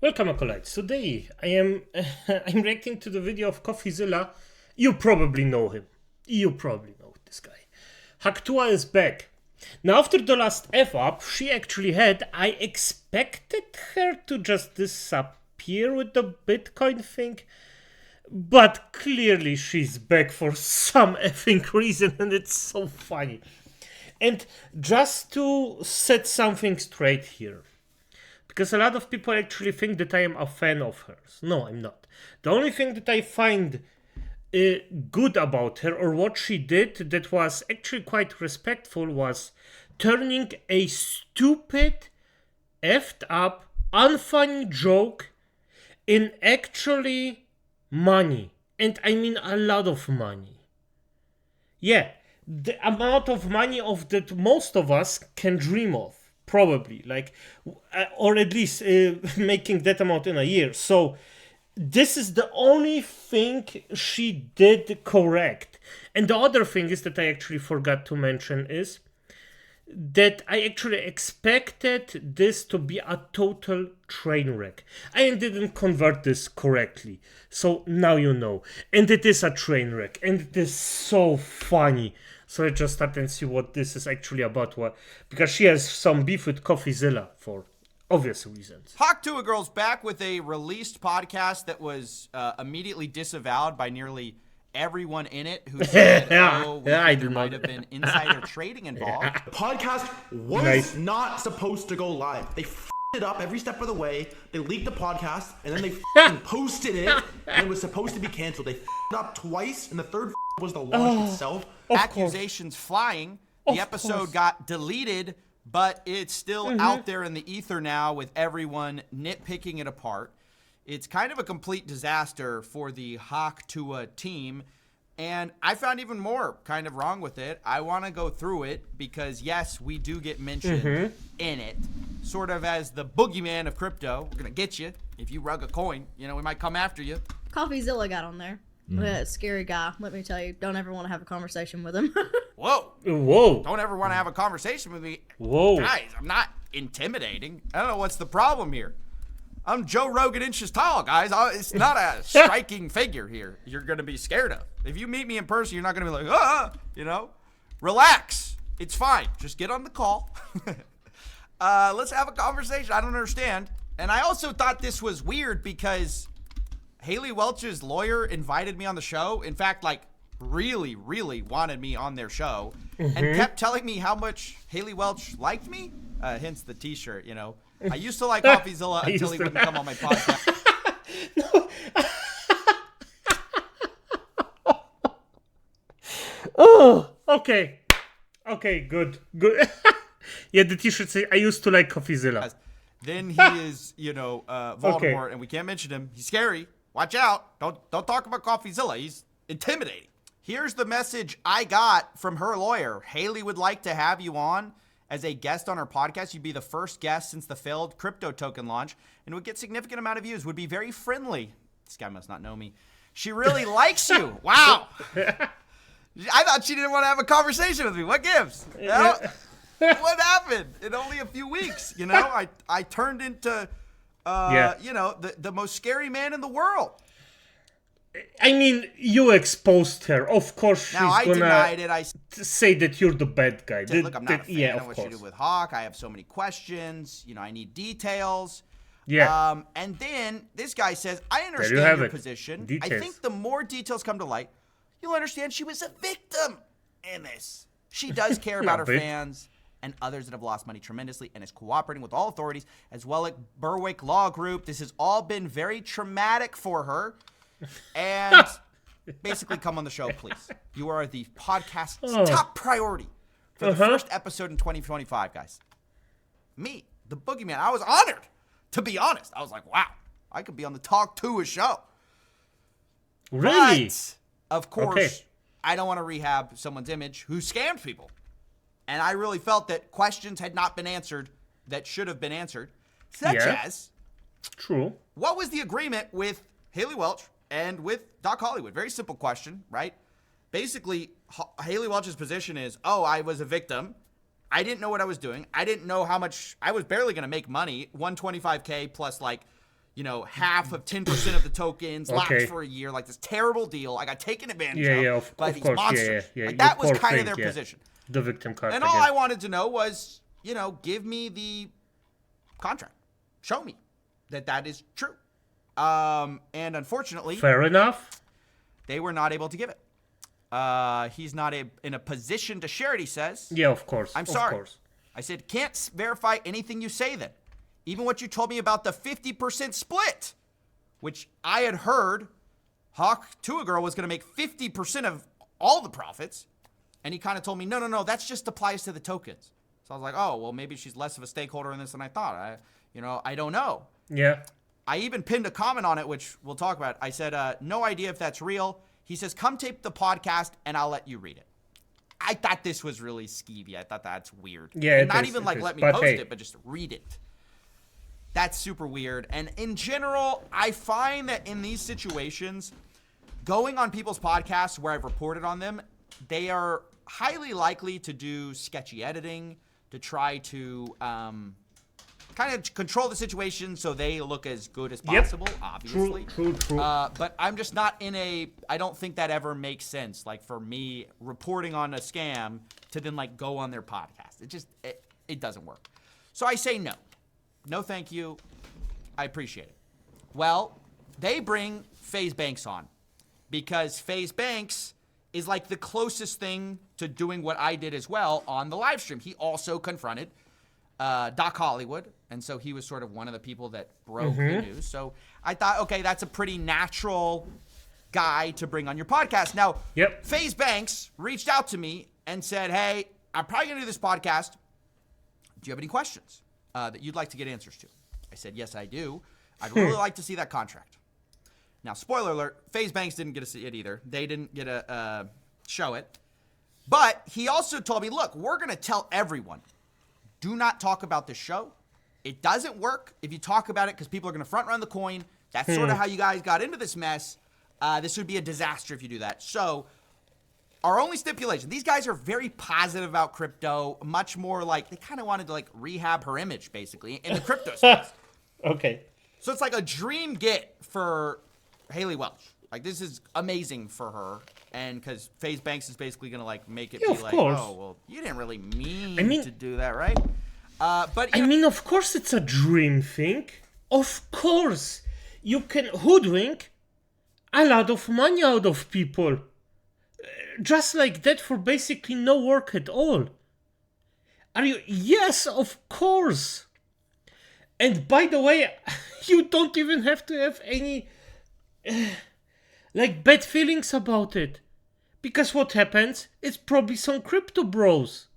Welcome, acolytes. Today I am I'm reacting to the video of CoffeeZilla. You probably know him. You probably know this guy. Hawk Tuah is back. Now, after the last F-up she actually had, I expected her to just disappear with the Bitcoin thing. But clearly she's back for some effing reason, and it's so funny. And just to set something straight here, because a lot of people actually think that I am a fan of hers. No, I'm not. The only thing that I find good about her, or what she did that was actually quite respectful, was turning a stupid, effed up, unfunny joke in actually money. And I mean a lot of money. Yeah, the amount of money of that most of us can dream of. Probably, like, or at least making that amount in a year. So this is the only thing she did correct. And the other thing is that I actually forgot to mention is that I actually expected this to be a total train wreck. I didn't convert this correctly, so now you know. And it is a train wreck, and it is so funny. So I just start and see what this is actually about. What, because she has some beef with CoffeeZilla for obvious reasons. Hawk Tuah girl's back with a released podcast that was immediately disavowed by nearly everyone in it who said, there might have been insider trading involved. The podcast was not supposed to go live. They it up every step of the way. They leaked the podcast, and then they posted it, and it was supposed to be canceled. They it up twice, and the third was the launch itself. Accusations flying. The episode got deleted, but it's still out there in the ether now with everyone nitpicking it apart. It's kind of a complete disaster for the Hawk Tuah team, and I found even more kind of wrong with it. I want to go through it because, yes, we do get mentioned in it, sort of as the boogeyman of crypto. We're going to get you. If you rug a coin, you know, we might come after you. CoffeeZilla got on there. Scary guy, let me tell you. Don't ever want to have a conversation with him. Whoa. Don't ever want to have a conversation with me. Whoa. Guys, I'm not intimidating. I don't know what's the problem here. I'm Joe Rogan inches tall, guys. It's not a striking figure here you're going to be scared of. If you meet me in person, you're not going to be like, you know. Relax. It's fine. Just get on the call. Let's have a conversation. I don't understand. And I also thought this was weird because Haley Welch's lawyer invited me on the show. In fact, like, really, really wanted me on their show and kept telling me how much Haley Welch liked me. Hence the t-shirt, you know. I used to like CoffeeZilla until he wouldn't come on my podcast. Oh, okay. Okay, good. Yeah, the t-shirt says, I used to like CoffeeZilla. Then he is, you know, Voldemort, and we can't mention him. He's scary. Watch out. Don't talk about CoffeeZilla. He's intimidating. Here's the message I got from her lawyer. Haley would like to have you on as a guest on her podcast. You'd be the first guest since the failed crypto token launch and would get significant amount of views, would be very friendly. This guy must not know me. She really likes you. Wow. I thought she didn't want to have a conversation with me. What gives? You know? What happened in only a few weeks? You know, I turned into, you know, the most scary man in the world. I mean, you exposed her. Of course, she's I gonna denied it. I say that you're the bad guy. look, I'm not a fan. Yeah, I know of what course. you do with Hawk. I have so many questions. You know, I need details. Yeah. And then this guy says, I you understand have your it. position. Details. I think the more details come to light, you'll understand she was a victim in this. She does care about her bit. fans and others that have lost money tremendously and is cooperating with all authorities as well as Berwick Law Group. This has all been very traumatic for her. And basically come on the show, please. You are the podcast's top priority for the first episode in 2025, guys. Me, the boogeyman, I was honored, to be honest. I was like, wow, I could be on the Talk Tuah show. Really? But, of course, I don't want to rehab someone's image who scammed people. And I really felt that questions had not been answered that should have been answered, such as, True. what was the agreement with Haley Welch and with Doc Hollywood? Very simple question, right? Basically, Haley Welch's position is, I was a victim. I didn't know what I was doing. I didn't know how much. I was barely going to make money, $125K plus, like, half of 10% of the tokens locked Okay. for a year, like this terrible deal. I got taken advantage of by of these course, monsters. yeah. Like, You that was poor kind of thing, their position. The victim card. And all I wanted to know was, give me the contract. Show me that is true. And unfortunately, Fair enough. they were not able to give it. He's not in a position to share it, he says. Yeah, of course. I'm of sorry. Course. I said, can't verify anything you say then. Even what you told me about the 50% split, which I had heard Hawk Tuah girl was going to make 50% of all the profits. And he kind of told me, no, that just applies to the tokens. So I was like, oh, well, maybe she's less of a stakeholder in this than I thought. I don't know. Yeah. I even pinned a comment on it, which we'll talk about. I said, no idea if that's real. He says, come tape the podcast and I'll let you read it. I thought this was really skeevy. I thought that's weird. Yeah, and not is, even it like is. let me But post hey. it, but just read it. That's super weird. And in general, I find that in these situations, going on people's podcasts where I've reported on them, they are highly likely to do sketchy editing, to try to kind of control the situation so they look as good as possible, obviously. True. But I'm just not I don't think that ever makes sense, like, for me reporting on a scam to then, like, go on their podcast. It doesn't work. So I say no. No, thank you. I appreciate it. Well, they bring FaZe Banks on because FaZe Banks is like the closest thing to doing what I did as well on the live stream. He also confronted Doc Hollywood, and so he was sort of one of the people that broke the news. So I thought, okay, that's a pretty natural guy to bring on your podcast. Now, FaZe Banks reached out to me and said, hey, I'm probably going to do this podcast. Do you have any questions that you'd like to get answers to? I said, yes, I do. I'd really like to see that contract. Now, spoiler alert, FaZe Banks didn't get to see it either. They didn't get to show it. But he also told me, look, we're going to tell everyone, do not talk about this show. It doesn't work if you talk about it because people are going to front run the coin. That's sort of how you guys got into this mess. This would be a disaster if you do that. So our only stipulation, these guys are very positive about crypto, much more like they kind of wanted to like rehab her image basically in the crypto space. Okay. So it's like a dream get for Haley Welch. Like, this is amazing for her. And because FaZe Banks is basically going to like make it be like, course. oh, well, you didn't really mean to do that, right? But I mean, of course it's a dream thing. Of course. You can hoodwink a lot of money out of people. Just like that for basically no work at all. Are you? Yes, of course. And by the way, you don't even have to have any like bad feelings about it. Because what happens is probably some crypto bros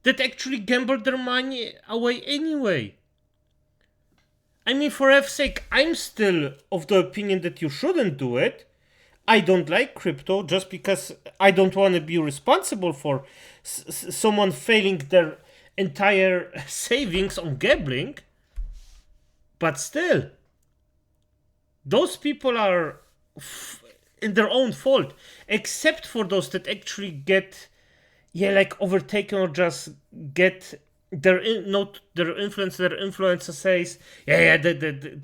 that actually gamble their money away anyway. I mean, for F's sake, I'm still of the opinion that you shouldn't do it. I don't like crypto just because I don't want to be responsible for someone failing their entire savings on gambling. But still, those people are in their own fault, except for those that actually get, overtaken or just get their influencer says,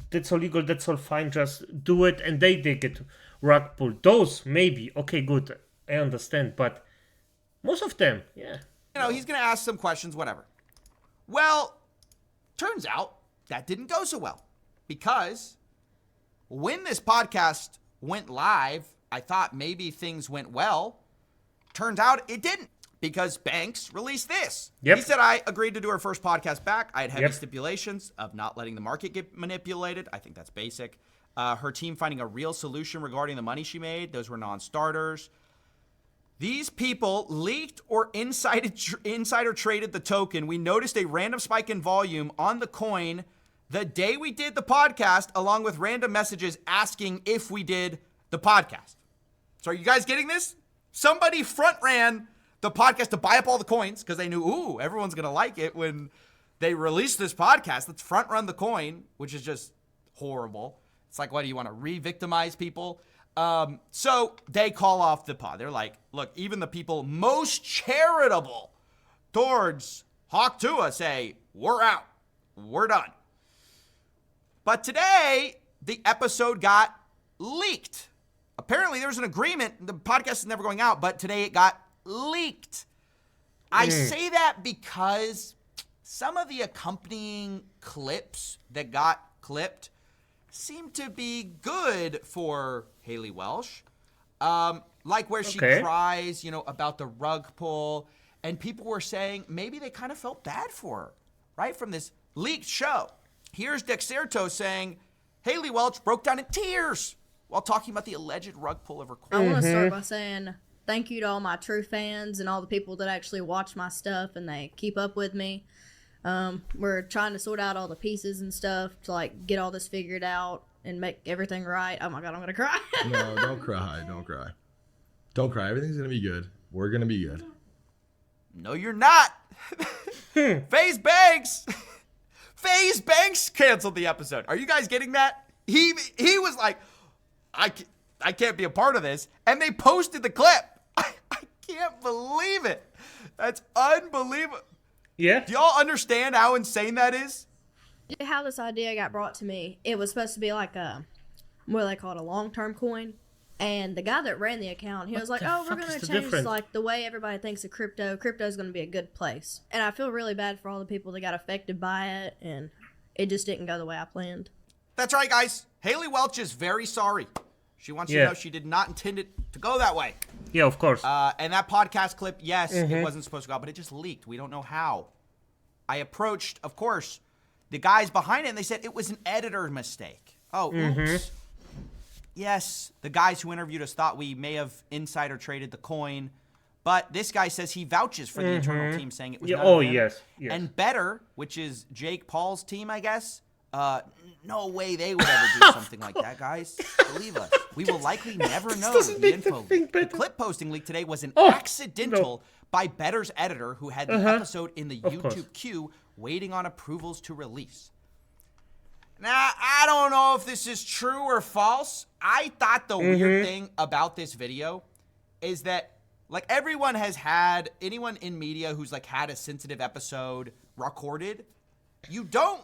that's all legal, that's all fine, just do it, and they get rug pulled. Those maybe, okay, good, I understand, but most of them, he's gonna ask some questions, whatever. Well, turns out that didn't go so well because when this podcast went live, I thought maybe things went well. Turns out it didn't because Banks released this. Yep. He said, I agreed to do our first podcast back. I had heavy stipulations of not letting the market get manipulated. I think that's basic. Her team finding a real solution regarding the money she made. Those were non-starters. These people leaked or insider traded the token. We noticed a random spike in volume on the coin the day we did the podcast, along with random messages asking if we did the podcast. So are you guys getting this? Somebody front ran the podcast to buy up all the coins because they knew, everyone's going to like it when they release this podcast. Let's front run the coin, which is just horrible. It's like, what, do you want to re-victimize people? So they call off the pod. They're like, look, even the people most charitable towards Hawk Tuah say, we're out. We're done. But today, the episode got leaked. Apparently, there was an agreement. The podcast is never going out, but today it got leaked. I say that because some of the accompanying clips that got clipped seem to be good for Haley Welch. Like where she cries, about the rug pull. And people were saying maybe they kind of felt bad for her, right? From this leaked show. Here's Dexerto saying Haley Welch broke down in tears while talking about the alleged rug pull of her queen. I want to start by saying thank you to all my true fans and all the people that actually watch my stuff and they keep up with me. We're trying to sort out all the pieces and stuff to get all this figured out and make everything right. Oh my God, I'm gonna cry. No, don't cry. Don't cry. Don't cry. Everything's gonna be good. We're gonna be good. No, you're not. FaZe Banks canceled the episode. Are you guys getting that? He was like, I can't be a part of this. And they posted the clip. I can't believe it. That's unbelievable. Yeah. Do y'all understand how insane that is? How this idea got brought to me, it was supposed to be like what do they call it, a long-term coin. And the guy that ran the account, he was like, oh, we're going to change the way everybody thinks of crypto. Crypto's going to be a good place. And I feel really bad for all the people that got affected by it, and it just didn't go the way I planned. That's right, guys. Haley Welch is very sorry. She wants you to know she did not intend it to go that way. Yeah, of course. And that podcast clip, yes, it wasn't supposed to go out, but it just leaked. We don't know how. I approached, of course, the guys behind it, and they said it was an editor mistake. Oh, oops. Yes, the guys who interviewed us thought we may have insider traded the coin, but this guy says he vouches for the internal team, saying it was not him. Yes. And Better, which is Jake Paul's team, I guess, no way they would ever do something like that, guys. Believe us. We will likely never know the info. The clip posting leak today was an accidental by Better's editor who had the episode in the YouTube queue waiting on approvals to release. Now, I don't know if this is true or false. I thought the weird thing about this video is that, everyone has had, anyone in media who's, had a sensitive episode recorded, you don't,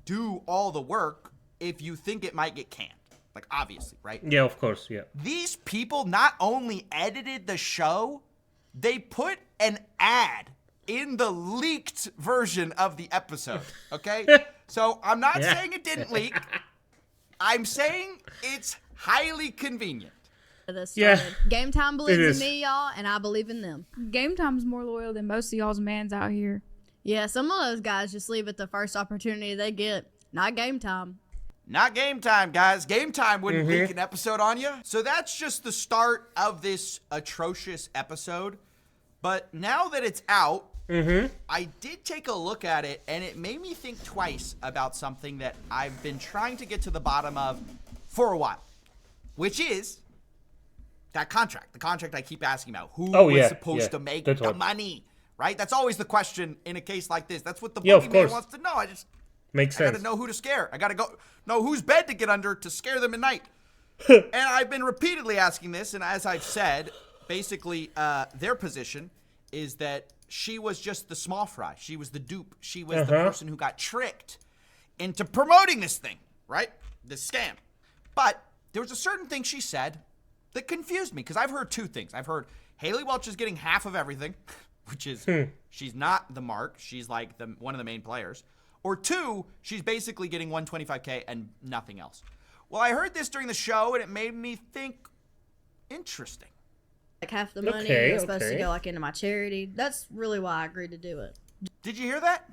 do all the work if you think it might get canned. Obviously, right? Yeah, of course, yeah. These people not only edited the show, they put an ad in the leaked version of the episode, okay? So I'm not saying it didn't leak. I'm saying it's highly convenient. Yeah. Game Time believes in me, y'all, and I believe in them. Game Time's more loyal than most of y'all's mans out here. Yeah, some of those guys just leave it the first opportunity they get. Not Game Time. Not Game Time, guys. Game Time wouldn't leak an episode on you. So that's just the start of this atrocious episode. But now that it's out, I did take a look at it, and it made me think twice about something that I've been trying to get to the bottom of for a while, which is that contract. The contract I keep asking about. Who was supposed to make the money, right? That's always the question in a case like this. That's what the boogeyman wants to know. Makes sense. I gotta know who to scare. I gotta know whose bed to get under to scare them at night. And I've been repeatedly asking this, and as I've said, basically their position is that she was just the small fry. She was the dupe. She was the person who got tricked into promoting this thing, right? This scam. But there was a certain thing she said that confused me, because I've heard two things. I've heard Haley Welch is getting half of everything, which is she's not the mark. She's one of the main players. Or two, she's basically getting $125K and nothing else. Well, I heard this during the show, and it made me think, interesting. Half the money is supposed to go into my charity. That's really why I agreed to do it. Did you hear that?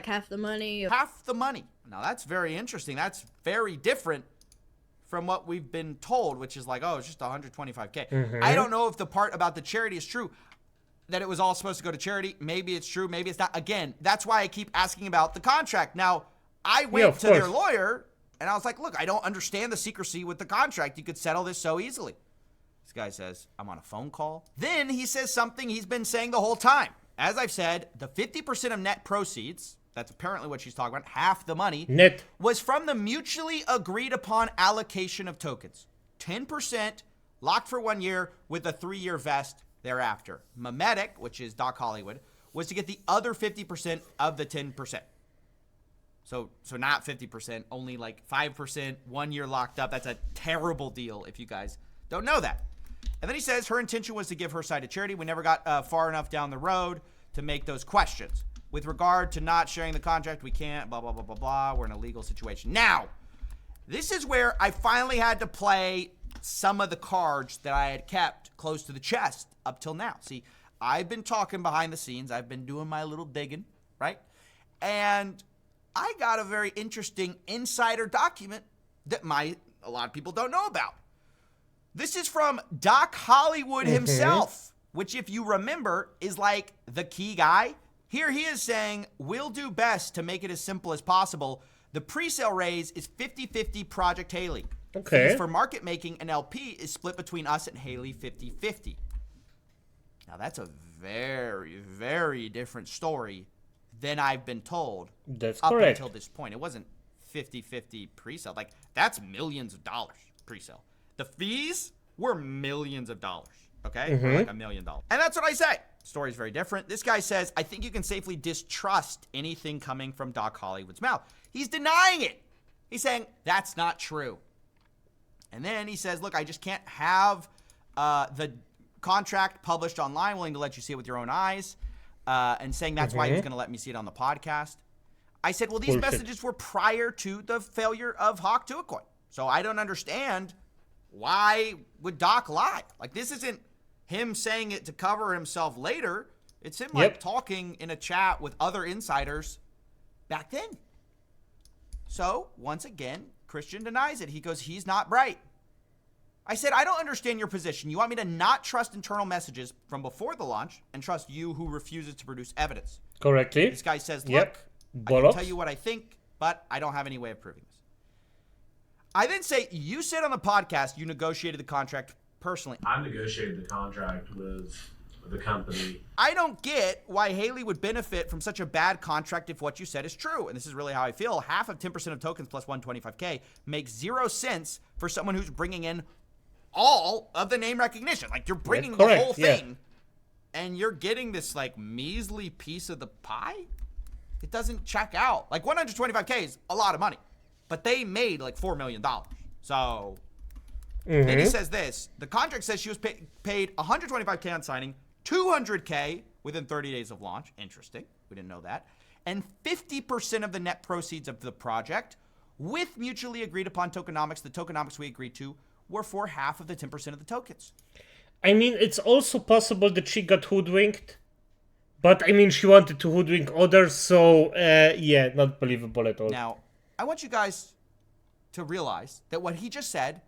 Half the money. Half the money. Now, that's very interesting. That's very different from what we've been told, which is it's just $125K. I don't know if the part about the charity is true, that it was all supposed to go to charity. Maybe it's true. Maybe it's not. Again, that's why I keep asking about the contract. Now, I went to their lawyer, and I was like, look, I don't understand the secrecy with the contract. You could settle this so easily. This guy says, I'm on a phone call. Then he says something he's been saying the whole time. As I've said, the 50% of net proceeds, that's apparently what she's talking about, half the money, was from the mutually agreed upon allocation of tokens. 10% locked for 1 year with a 3-year vest thereafter. Memetic, which is Doc Hollywood, was to get the other 50% of the 10%. So not 50%, only like 5%, 1 year locked up. That's a terrible deal if you guys don't know that. And then he says her intention was to give her side to charity. We never got far enough down the road to make those questions. With regard to not sharing the contract, we can't, blah, blah, blah, blah, blah. We're in a legal situation. Now, this is where I finally had to play some of the cards that I had kept close to the chest up till now. See, I've been talking behind the scenes. I've been doing my little digging, right? And I got a very interesting insider document that a lot of people don't know about. This is from Doc Hollywood himself, which, if you remember, is like the key guy. Here he is saying, we'll do best to make it as simple as possible. The pre-sale raise is 50-50 Project Haley. Okay. Fees for market making and LP is split between us and Haley 50-50. Now, that's a very, very different story than I've been told. That's up correct. Until this point. It wasn't 50-50 pre-sale. Like, that's millions of dollars pre-sale. The fees were millions of dollars, okay? Or like $1 million. And that's what I say. Story's very different. This guy says, I think you can safely distrust anything coming from Doc Hollywood's mouth. He's denying it. He's saying, that's not true. And then he says, look, I just can't have the contract published online, willing to let you see it with your own eyes, and saying that's why he was going to let me see it on the podcast. I said, well, these messages were prior to the failure of Hawk Tuah coin. So I don't understand why would Doc lie? Like, this isn't him saying it to cover himself later. It's him like talking in a chat with other insiders back then. So once again, Christian denies it. He goes, he's not bright. I said, I don't understand your position. You want me to not trust internal messages from before the launch and trust you who refuses to produce evidence. Correctly. This guy says, look, I can tell you what I think, but I don't have any way of proving this. I then say, you said on the podcast you negotiated the contract personally. I negotiated the contract with the company. I don't get why Haley would benefit from such a bad contract if what you said is true. And this is really how I feel. Half of 10% of tokens plus 125K makes 0 sense for someone who's bringing in all of the name recognition. Like, you're bringing the whole thing, and you're getting this, like, measly piece of the pie? It doesn't check out. Like, 125K is a lot of money, but they made, like, $4 million. So then he says this. The contract says she was paid 125K on signing, 200K within 30 days of launch. Interesting. We didn't know that. And 50% of the net proceeds of the project with mutually agreed upon tokenomics. The tokenomics we agreed to were for half of the 10% of the tokens. I mean, it's also possible that she got hoodwinked. But, I mean, she wanted to hoodwink others, so, yeah, not believable at all. Now, I want you guys to realize that what he just said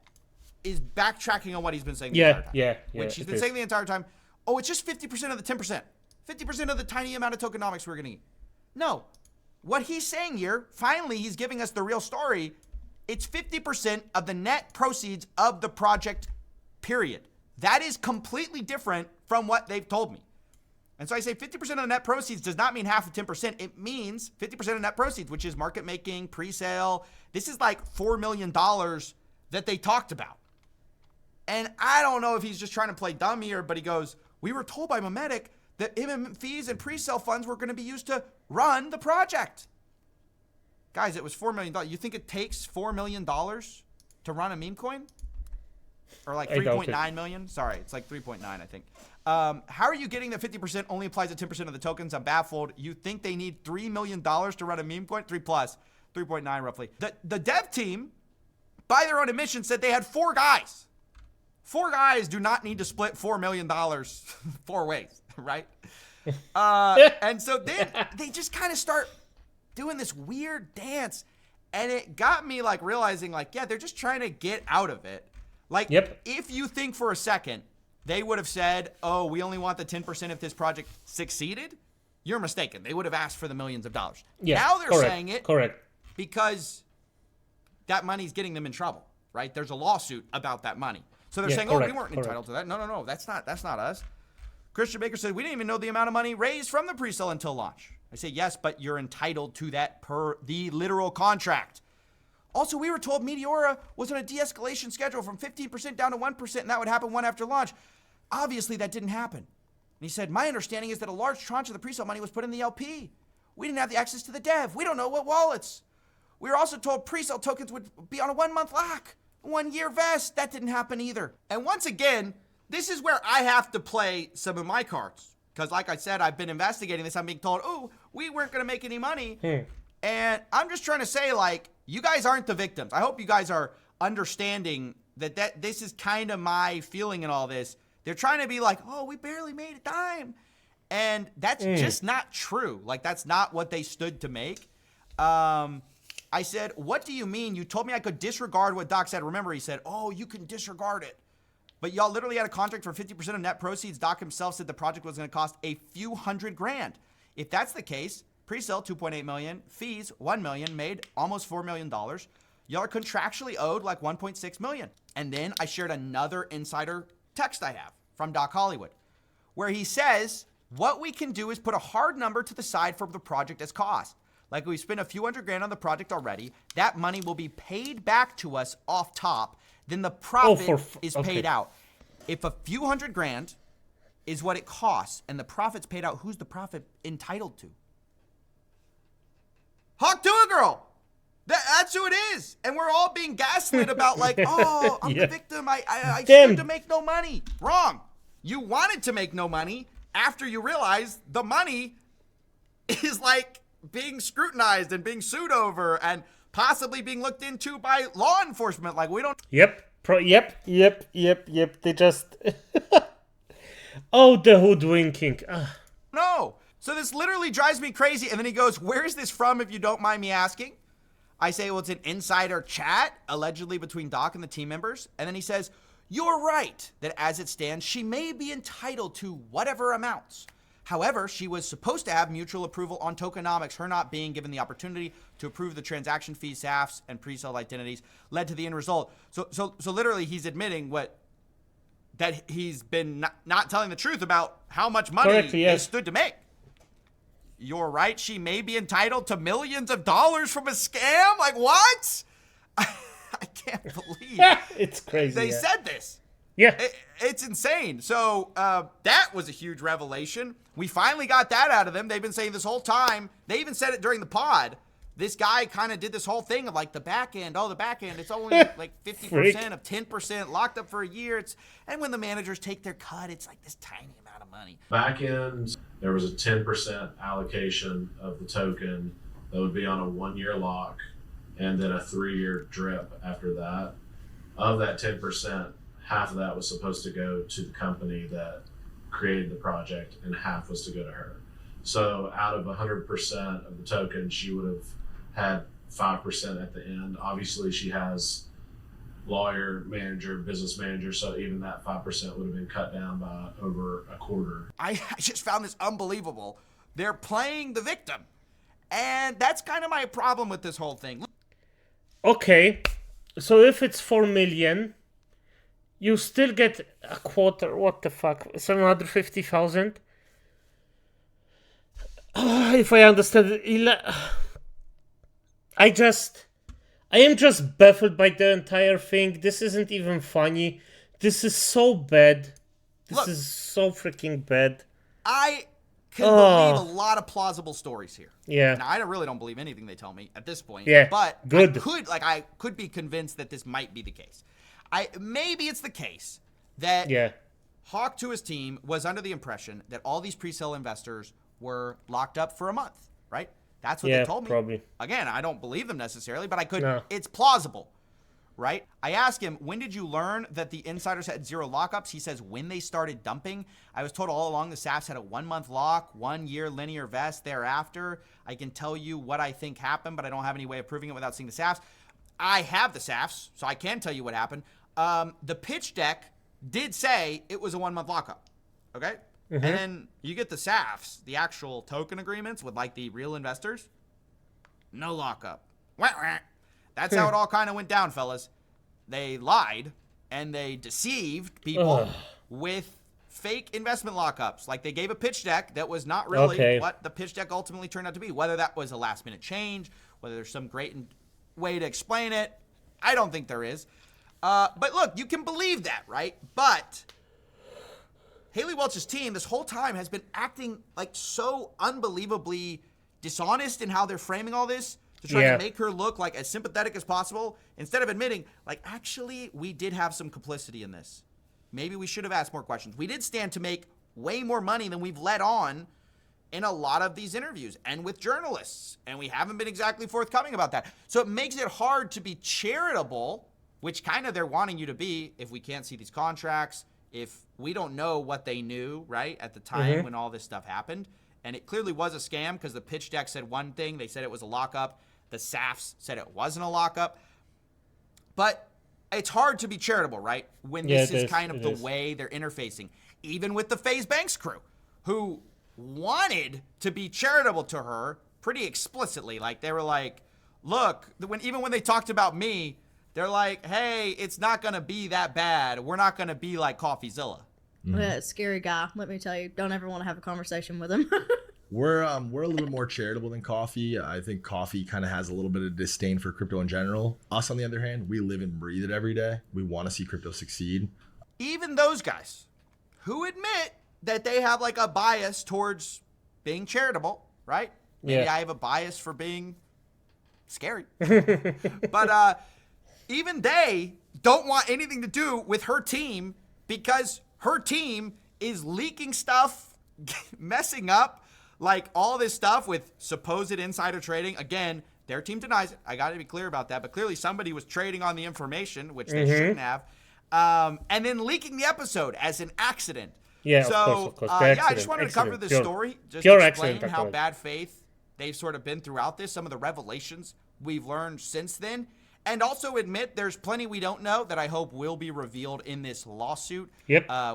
is backtracking on what he's been saying the entire time. Yeah. Which he's been saying the entire time, oh, it's just 50% of the 10%. 50% of the tiny amount of tokenomics we're going to eat. No. What he's saying here, finally, he's giving us the real story. It's 50% of the net proceeds of the project, period. That is completely different from what they've told me. And so I say 50% of the net proceeds does not mean half of 10%. It means 50% of net proceeds, which is market making, pre-sale. This is like $4 million that they talked about. And I don't know if he's just trying to play dumb here, but he goes, we were told by Memetic that MM fees and pre-sale funds were going to be used to run the project. Guys, it was $4 million. You think it takes $4 million to run a meme coin? Or like 3.9 million? Sorry, it's like 3.9, I think. How are you getting that 50% only applies to 10% of the tokens? I'm baffled. You think they need $3 million to run a meme coin? 3 plus, 3.9 roughly. The dev team, by their own admission, said they had 4 guys. 4 guys do not need to split $4 million 4 ways, right? And so then they just kind of start doing this weird dance. And it got me like realizing like, yeah, they're just trying to get out of it. Like, if you think for a second, they would have said, oh, we only want the 10% if this project succeeded, you're mistaken. They would have asked for the millions of dollars. Now they're saying it because that money's getting them in trouble, right? There's a lawsuit about that money. So they're saying, oh, we weren't entitled to that. No, that's not us. Christian Baker said, we didn't even know the amount of money raised from the pre-sale until launch. I say, yes, but you're entitled to that per the literal contract. Also, we were told Meteora was on a de-escalation schedule from 15% down to 1%, and that would happen one after launch. Obviously, that didn't happen. And he said, my understanding is that a large tranche of the pre-sale money was put in the LP. We didn't have the access to the dev. We don't know what wallets. We were also told pre-sale tokens would be on a 1-month lock, 1-year vest. That didn't happen either. And once again, this is where I have to play some of my cards. Because like I said, I've been investigating this. I'm being told, oh, we weren't going to make any money. And I'm just trying to say, like, you guys aren't the victims. I hope you guys are understanding that this is kind of my feeling in all this. They're trying to be like, oh, we barely made a dime. And that's just not true. Like, that's not what they stood to make. I said, what do you mean? You told me I could disregard what Doc said. Remember, he said, oh, you can disregard it. But y'all literally had a contract for 50% of net proceeds. Doc himself said the project was going to cost a few $100,000. If that's the case, pre-sale $2.8 million, fees $1 million, made almost $4 million. Y'all are contractually owed like $1.6 million. And then I shared another insider text I have from Doc Hollywood, where he says, what we can do is put a hard number to the side for the project as cost. Like we spent a few $100,000 on the project already. That money will be paid back to us off top. Then the profit is paid out. If a few $100,000 is what it costs and the profit's paid out, who's the profit entitled to? Hawk Tuah girl. That's who it is. And we're all being gaslit about like, oh, I'm the victim. I stood to make no money. Wrong. You wanted to make no money after you realized the money is like being scrutinized and being sued over and possibly being looked into by law enforcement. Like we don't. Yep. They just. Oh, the hoodwinking. No. So this literally drives me crazy. And then he goes, where is this from, if you don't mind me asking? I say, well, it's an insider chat, allegedly between Doc and the team members. And then he says, you're right that as it stands, she may be entitled to whatever amounts. However, she was supposed to have mutual approval on tokenomics. Her not being given the opportunity to approve the transaction fees, SAFs, and pre-sale identities led to the end result. So literally, he's admitting that he's been not telling the truth about how much money they stood to make. You're right. She may be entitled to millions of dollars from a scam. Like what? I can't believe it's crazy. They said this. Yeah. It's insane. So that was a huge revelation. We finally got that out of them. They've been saying this whole time. They even said it during the pod. This guy kind of did this whole thing of like the back end. Oh, the back end. It's only like 50% of 10% locked up for a year. And when the managers take their cut, it's like this tiny amount of money. Back end, there was a 10% allocation of the token that would be on a 1-year lock and then a 3-year drip after that. Of that 10%, half of that was supposed to go to the company that created the project and half was to go to her. So out of 100% of the token, she would have had 5% at the end. Obviously, she has lawyer, manager, business manager, so even that 5% would have been cut down by over a quarter. I just found this unbelievable. They're playing the victim. And that's kind of my problem with this whole thing. Okay, so if it's 4 million, you still get a quarter. What the fuck? It's another 50,000. If I understand it, I am just baffled by the entire thing. This isn't even funny. This is so bad. This is so freaking bad. I can believe a lot of plausible stories here. Yeah. Now, I really don't believe anything they tell me at this point. Yeah. But good. I could be convinced that this might be the case. Maybe it's the case that Hawk Tuah's team was under the impression that all these pre-sale investors were locked up for a month, right? That's what they told me. Probably. Again, I don't believe them necessarily, but I could. No. It's plausible, right? I asked him, when did you learn that the insiders had 0 lockups? He says, when they started dumping. I was told all along the SAFs had a 1-month lock, 1-year linear vest thereafter. I can tell you what I think happened, but I don't have any way of proving it without seeing the SAFs. I have the SAFs, so I can tell you what happened. The pitch deck did say it was a 1-month lockup, okay? Mm-hmm. And then you get the SAFs, the actual token agreements with like the real investors. No lockup. That's how it all kind of went down, fellas. They lied and they deceived people with fake investment lockups. Like they gave a pitch deck that was not really what the pitch deck ultimately turned out to be. Whether that was a last minute change, whether there's some great way to explain it, I don't think there is. But look, you can believe that, right? But Haley Welch's team this whole time has been acting like so unbelievably dishonest in how they're framing all this to try to make her look like as sympathetic as possible, instead of admitting, like, actually, we did have some complicity in this. Maybe we should have asked more questions. We did stand to make way more money than we've let on in a lot of these interviews and with journalists, and we haven't been exactly forthcoming about that. So it makes it hard to be charitable, which kind of they're wanting you to be if we can't see these contracts, if we don't know what they knew, right, at the time when all this stuff happened. And it clearly was a scam because the pitch deck said one thing. They said it was a lockup. The SAFs said it wasn't a lockup. But it's hard to be charitable, right, when this is kind of the way they're interfacing. Even with the FaZe Banks crew, who wanted to be charitable to her pretty explicitly. Like, they were like, look, even when they talked about me, they're like, hey, it's not going to be that bad. We're not going to be like CoffeeZilla. Yeah, scary guy, let me tell you. Don't ever want to have a conversation with him. We're a little bit more charitable than Coffee. I think Coffee kind of has a little bit of disdain for crypto in general. Us, on the other hand, we live and breathe it every day. We want to see crypto succeed. Even those guys who admit that they have like a bias towards being charitable, right? Maybe I have a bias for being scary. But even they don't want anything to do with her team because her team is leaking stuff, messing up, like all this stuff with supposed insider trading. Again, their team denies it. I got to be clear about that. But clearly somebody was trading on the information, which they shouldn't have. And then leaking the episode as an accident. Yeah, so, of course. Yeah, I just wanted to cover this story, just to explain how bad faith they've sort of been throughout this, some of the revelations we've learned since then, and also admit there's plenty we don't know that I hope will be revealed in this lawsuit,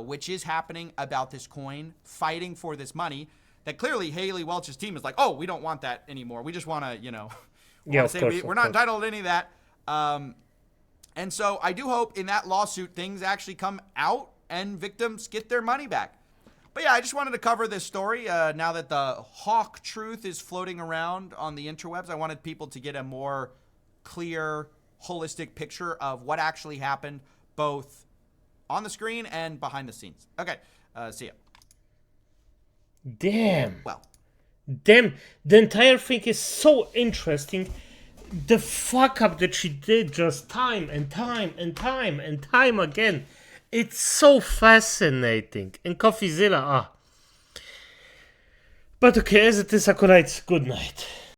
which is happening about this coin, fighting for this money, that clearly Haley Welch's team is like, oh, we don't want that anymore. We just want to, we're not entitled to any of that. And so I do hope in that lawsuit things actually come out and victims get their money back. But yeah, I just wanted to cover this story now that the Hawk truth is floating around on the interwebs. I wanted people to get a more clear, holistic picture of what actually happened, both on the screen and behind the scenes. Okay, see ya. Damn. Well. Damn, the entire thing is so interesting. The fuck up that she did just time and time and time and time again. It's so fascinating. And CoffeeZilla, But okay, as it is, Acolytes, good night.